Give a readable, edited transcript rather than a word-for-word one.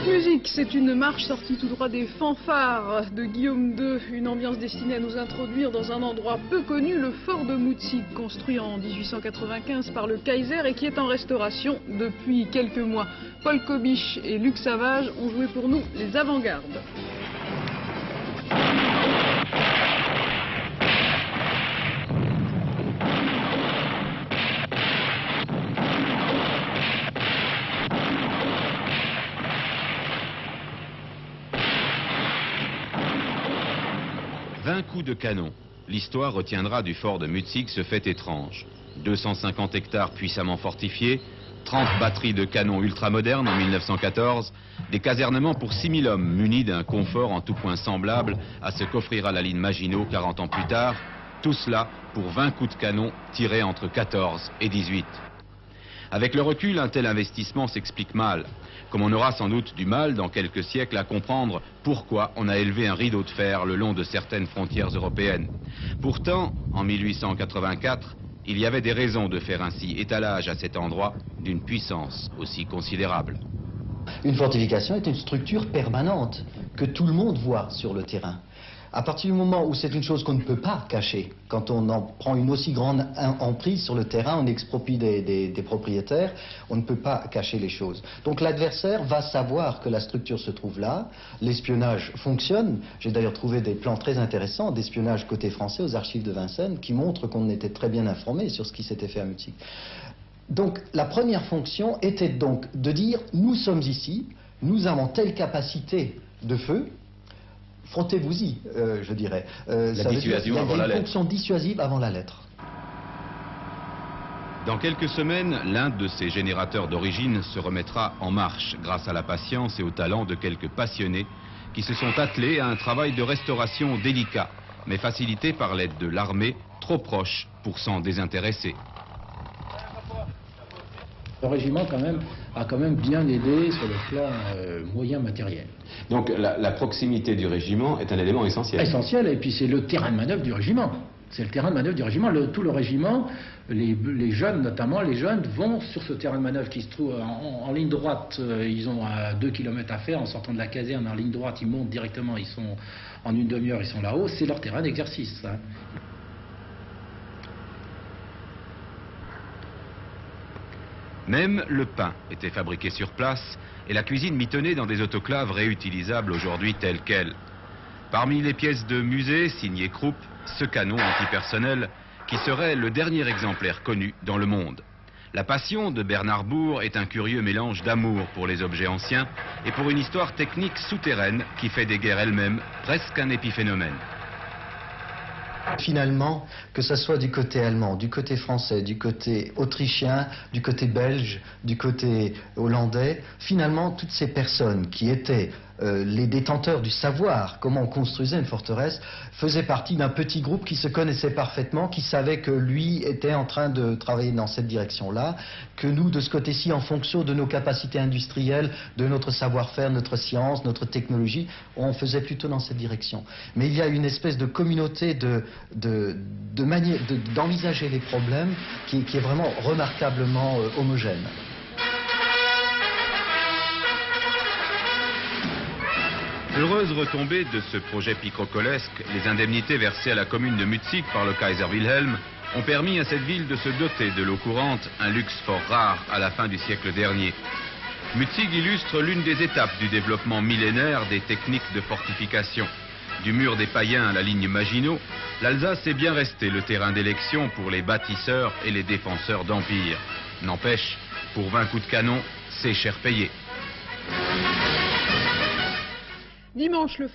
Cette musique, c'est une marche sortie tout droit des fanfares de Guillaume II, une ambiance destinée à nous introduire dans un endroit peu connu, le fort de Mutzig, construit en 1895 par le Kaiser et qui est en restauration depuis quelques mois. Paul Kobisch et Luc Savage ont joué pour nous les avant-gardes. « 20 coups de canon. L'histoire retiendra du fort de Mutzig ce fait étrange. 250 hectares puissamment fortifiés, 30 batteries de canons ultramodernes en 1914, des casernements pour 6000 hommes munis d'un confort en tout point semblable à ce qu'offrira la ligne Maginot 40 ans plus tard, tout cela pour 20 coups de canon tirés entre 14 et 18. Avec le recul, un tel investissement s'explique mal, comme on aura sans doute du mal dans quelques siècles à comprendre pourquoi on a élevé un rideau de fer le long de certaines frontières européennes. Pourtant, en 1884, il y avait des raisons de faire ainsi étalage à cet endroit d'une puissance aussi considérable. Une fortification est une structure permanente que tout le monde voit sur le terrain. À partir du moment où c'est une chose qu'on ne peut pas cacher, quand on en prend une aussi grande emprise sur le terrain, on exproprie des propriétaires, on ne peut pas cacher les choses. Donc l'adversaire va savoir que la structure se trouve là, l'espionnage fonctionne. J'ai d'ailleurs trouvé des plans très intéressants d'espionnage côté français aux archives de Vincennes qui montrent qu'on était très bien informé sur ce qui s'était fait à Mutzig. Donc la première fonction était donc de dire nous sommes ici, nous avons telle capacité de feu, frottez-vous-y, je dirais. La dissuasion avant la lettre. Une fonction dissuasive avant la lettre. Dans quelques semaines, l'un de ces générateurs d'origine se remettra en marche grâce à la patience et au talent de quelques passionnés qui se sont attelés à un travail de restauration délicat, mais facilité par l'aide de l'armée, trop proche pour s'en désintéresser. Le régiment a quand même bien aidé sur le plan moyen matériel. Donc la proximité du régiment est un élément essentiel. Essentiel, et puis c'est le terrain de manœuvre du régiment. C'est le terrain de manœuvre du régiment. Tout le régiment, les jeunes notamment, les jeunes vont sur ce terrain de manœuvre qui se trouve en ligne droite. Ils ont 2 km à faire en sortant de la caserne en ligne droite. Ils montent directement, ils sont en une demi-heure, ils sont là-haut. C'est leur terrain d'exercice. Hein. Même le pain était fabriqué sur place et la cuisine mitonnée dans des autoclaves réutilisables aujourd'hui telles quelles. Parmi les pièces de musée signées Krupp, ce canon antipersonnel qui serait le dernier exemplaire connu dans le monde. La passion de Bernard Bourg est un curieux mélange d'amour pour les objets anciens et pour une histoire technique souterraine qui fait des guerres elles-mêmes presque un épiphénomène. Finalement, que ce soit du côté allemand, du côté français, du côté autrichien, du côté belge, du côté hollandais, finalement, toutes ces personnes qui étaient les détenteurs du savoir, comment on construisait une forteresse, faisaient partie d'un petit groupe qui se connaissait parfaitement, qui savait que lui était en train de travailler dans cette direction-là, que nous, de ce côté-ci, en fonction de nos capacités industrielles, de notre savoir-faire, notre science, notre technologie, on faisait plutôt dans cette direction. Mais il y a une espèce de communauté d'envisager les problèmes qui est vraiment remarquablement homogène. Heureuse retombée de ce projet picrocolesque, les indemnités versées à la commune de Mutzig par le Kaiser Wilhelm ont permis à cette ville de se doter de l'eau courante, un luxe fort rare à la fin du siècle dernier. Mutzig illustre l'une des étapes du développement millénaire des techniques de fortification. Du mur des païens à la ligne Maginot, l'Alsace est bien resté le terrain d'élection pour les bâtisseurs et les défenseurs d'empire. N'empêche, pour 20 coups de canon, c'est cher payé. Dimanche, le